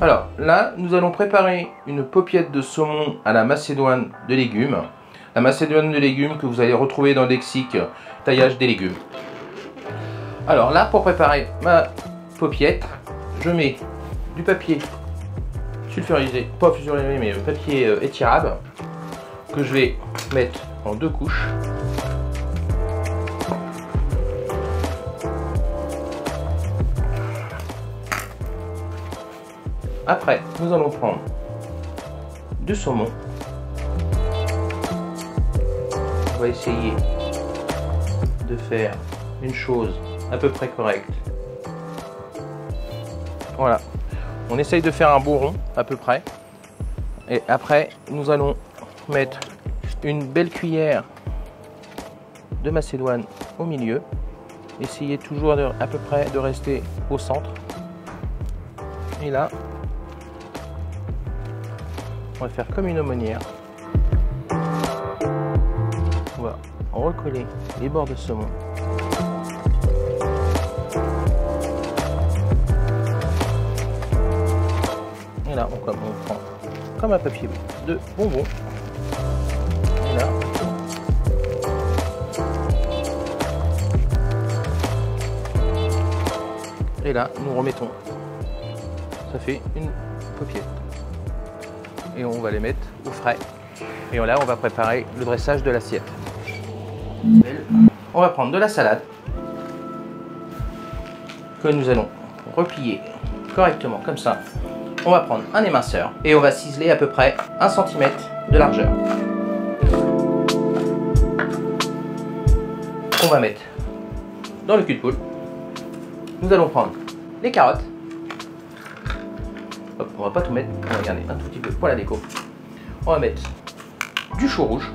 Alors là, nous allons préparer une paupiette de saumon à la macédoine de légumes. La macédoine de légumes que vous allez retrouver dans le lexique taillage des légumes. Alors là, pour préparer ma paupiette, je mets du papier sulfurisé, pas sulfurisé mais papier étirable, que je vais mettre en 2 couches. Après, nous allons prendre du saumon. On va essayer de faire une chose à peu près correcte. Voilà. On essaye de faire un beau rond à peu près. Et après, nous allons mettre une belle cuillère de macédoine au milieu. Essayez toujours à peu près de rester au centre. Et là, on va faire comme une aumônière. On va recoller les bords de saumon. Et là, on prend comme un papier de bonbons. Et là, nous remettons. Ça fait une paupiette. Et on va les mettre au frais. Et là, on va préparer le dressage de l'assiette. On va prendre de la salade que nous allons replier correctement comme ça. On va prendre un éminceur et on va ciseler à peu près 1 cm de largeur. On va mettre dans le cul de poule. Nous allons prendre les carottes. Hop, on va pas tout mettre, on va garder un tout petit peu pour la déco. On va mettre du chou rouge,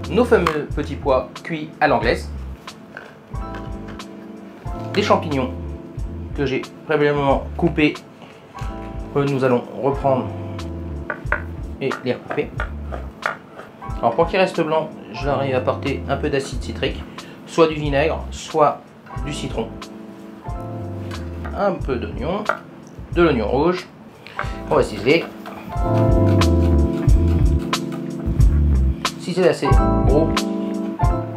nos fameux petits pois cuits à l'anglaise, des champignons que j'ai préalablement coupés, que nous allons reprendre et les recouper. Alors pour qu'ils restent blancs, je leur ai apporté un peu d'acide citrique, soit du vinaigre, soit du citron, un peu d'oignon, de l'oignon rouge. On va ciseler. Ciseler assez gros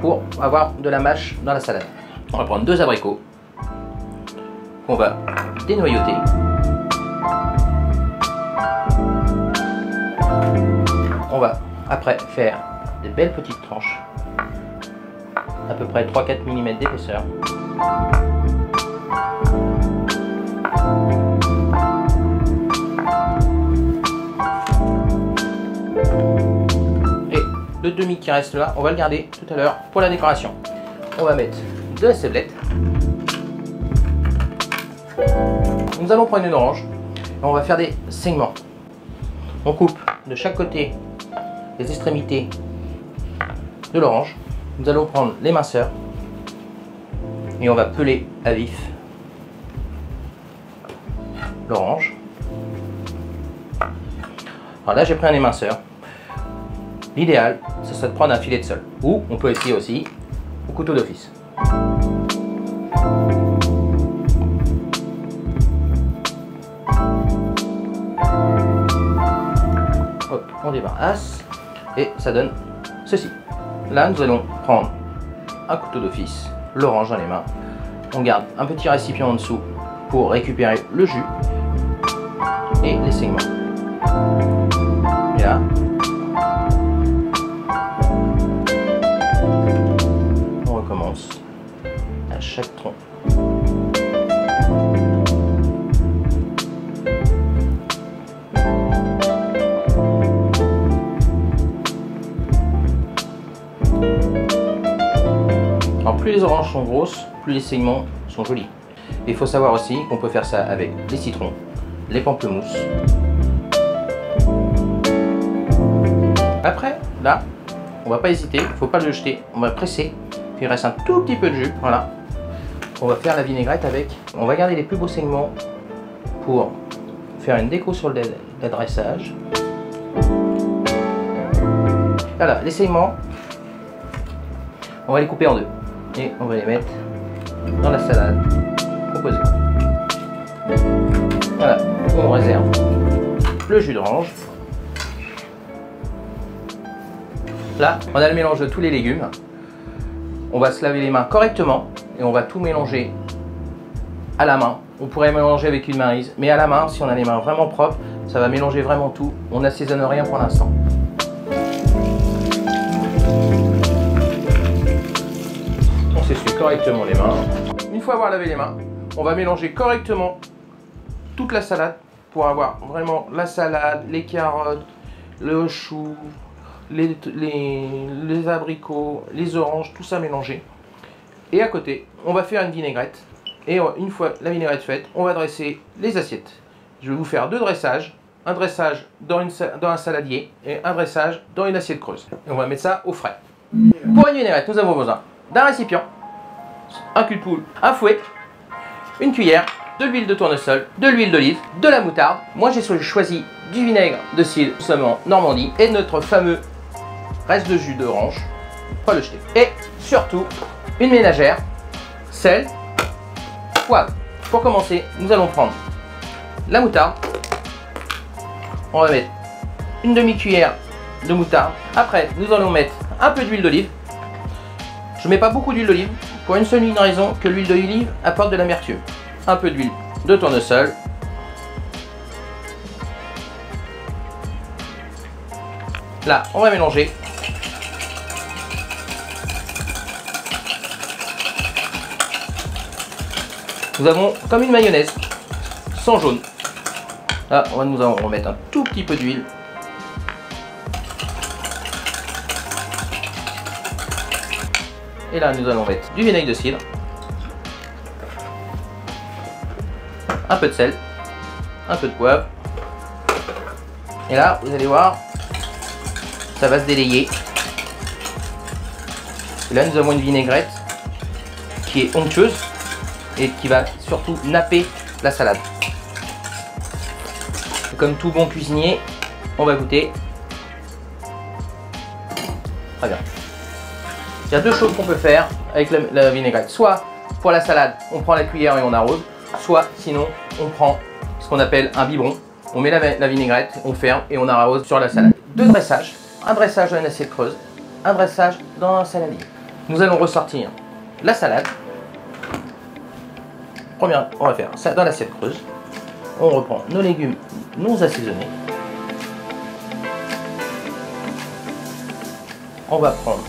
pour avoir de la mâche dans la salade. On va prendre 2 abricots qu'on va dénoyauter. On va après faire des belles petites tranches, à peu près 3-4 mm d'épaisseur. Le demi qui reste là, on va le garder tout à l'heure pour la décoration. On va mettre de la ciblette. Nous allons prendre une orange et on va faire des segments. On coupe de chaque côté les extrémités de l'orange. Nous allons prendre l'éminceur et on va peler à vif l'orange. Alors là, j'ai pris un éminceur. L'idéal, ce serait de prendre un filet de sel. Ou on peut essayer aussi au couteau d'office. Hop, on débarrasse et ça donne ceci. Là, nous allons prendre un couteau d'office, l'orange dans les mains. On garde un petit récipient en dessous pour récupérer le jus et les segments. Et là, on recommence à chaque tronc. Alors plus les oranges sont grosses, plus les segments sont jolis. Et il faut savoir aussi qu'on peut faire ça avec les citrons, les pamplemousses. Après, là, on va pas hésiter, il ne faut pas le jeter, on va presser, puis il reste un tout petit peu de jus, voilà. On va faire la vinaigrette avec, on va garder les plus beaux segments pour faire une déco sur l'adressage. Voilà, les segments, on va les couper en deux et on va les mettre dans la salade composée. Voilà, on réserve le jus d'orange. Là, on a le mélange de tous les légumes. On va se laver les mains correctement et on va tout mélanger à la main. On pourrait mélanger avec une maryse, mais à la main, si on a les mains vraiment propres, ça va mélanger vraiment tout. On n'assaisonne rien pour l'instant. On s'essuie correctement les mains. Une fois avoir lavé les mains, on va mélanger correctement toute la salade pour avoir vraiment la salade, les carottes, le chou, les abricots, les oranges, tout ça mélangé. Et à côté, on va faire une vinaigrette. Et une fois la vinaigrette faite, on va dresser les assiettes. Je vais vous faire 2 dressages. Un dressage dans un saladier et un dressage dans une assiette creuse. Et on va mettre ça au frais. Pour une vinaigrette, nous avons besoin d'un récipient, un cul de poule, un fouet, une cuillère, de l'huile de tournesol, de l'huile d'olive, de la moutarde. Moi j'ai choisi du vinaigre de cidre, seulement Normandie, et notre fameux reste de jus d'orange, pas le jeter. Et surtout, une ménagère, sel, poivre. Pour commencer, nous allons prendre la moutarde. On va mettre une demi-cuillère de moutarde. Après, nous allons mettre un peu d'huile d'olive. Je ne mets pas beaucoup d'huile d'olive pour une seule raison, que l'huile d'olive apporte de l'amertume. Un peu d'huile de tournesol. Là, on va mélanger. Nous avons comme une mayonnaise, sans jaune. Là, nous allons remettre un tout petit peu d'huile. Et là, nous allons mettre du vinaigre de cidre. Un peu de sel. Un peu de poivre. Et là, vous allez voir, ça va se délayer. Et là, nous avons une vinaigrette qui est onctueuse et qui va surtout napper la salade. Et comme tout bon cuisinier, on va goûter. Très bien. Il y a 2 choses qu'on peut faire avec la vinaigrette. Soit pour la salade, on prend la cuillère et on arrose. Soit sinon, on prend ce qu'on appelle un biberon. On met la vinaigrette, on ferme et on arrose sur la salade. 2 dressages. Un dressage dans une assiette creuse. Un dressage dans un saladier. Nous allons ressortir la salade. Première, on va faire ça dans l'assiette creuse. On reprend nos légumes non assaisonnés. On va prendre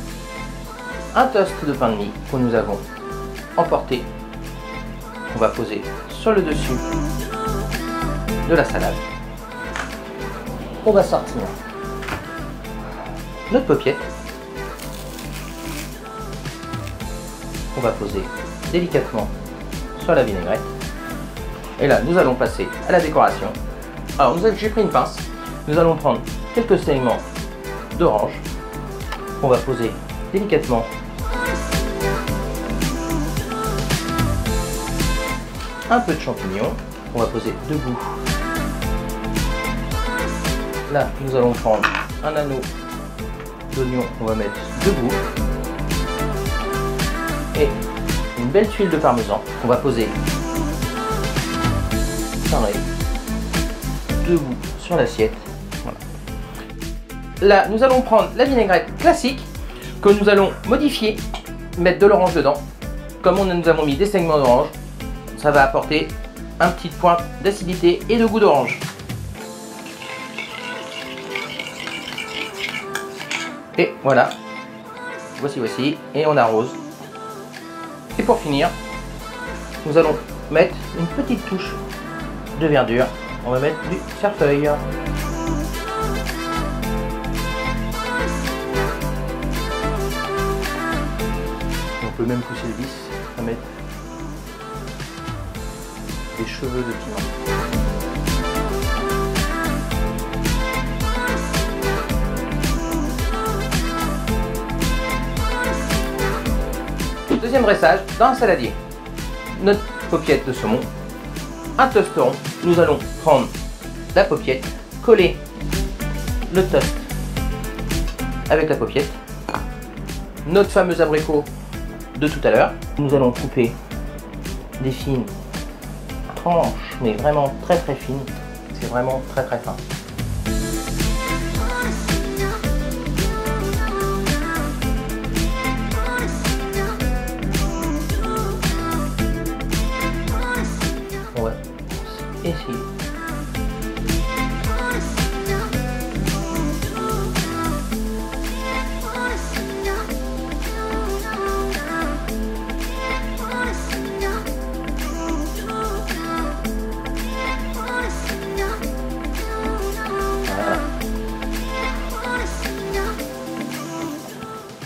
un toast de pain de mie que nous avons emporté. On va poser sur le dessus de la salade. On va sortir notre paupiette. On va poser délicatement sur la vinaigrette. Et là, nous allons passer à la décoration. Alors, j'ai pris une pince. Nous allons prendre quelques segments d'orange. On va poser délicatement. Un peu de champignons. On va poser debout. Là, nous allons prendre un anneau d'oignon. On va mettre debout. Et une belle tuile de parmesan. On va poser pareil, debout sur l'assiette. Voilà. Là, nous allons prendre la vinaigrette classique que nous allons modifier, mettre de l'orange dedans. Comme nous avons mis des segments d'orange, ça va apporter un petit point d'acidité et de goût d'orange. Et voilà, voici, et on arrose. Et pour finir, nous allons mettre une petite touche de verdure. On va mettre du cerfeuil. On peut même pousser le vis à mettre des cheveux de piment. Deuxième dressage dans un saladier. Notre paupiette de saumon, un toasteron. Nous allons prendre la paupiette, coller le toast avec la paupiette, notre fameux abricot de tout à l'heure. Nous allons couper des fines tranches, mais vraiment très très fines. C'est vraiment très très fin. On va essayer.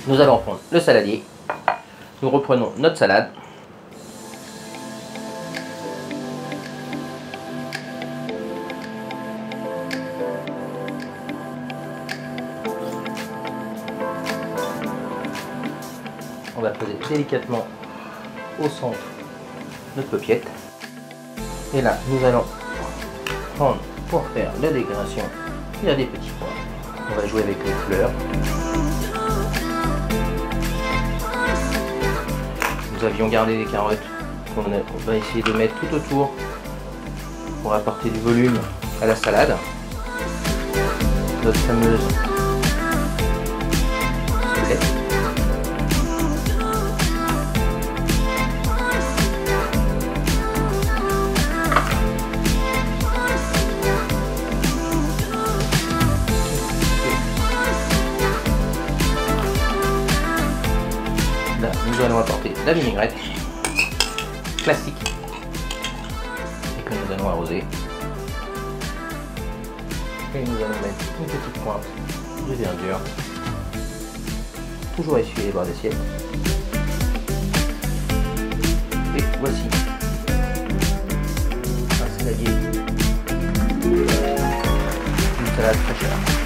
Nous allons prendre le saladier. Nous reprenons notre salade. On va poser délicatement au centre notre paupiette. Et là, nous allons prendre pour faire la décoration. Il y a des petits points. On va jouer avec les fleurs. Nous avions gardé des carottes qu'on va essayer de mettre tout autour pour apporter du volume à la salade. Notre fameuse ciboulette. Là, nous allons apporter la vinaigrette classique et que nous allons arroser. Et nous allons mettre une petite pointe de verdure. Toujours essuyer les bords d'assiette. Et voici un saladier. Une salade fraîcheur.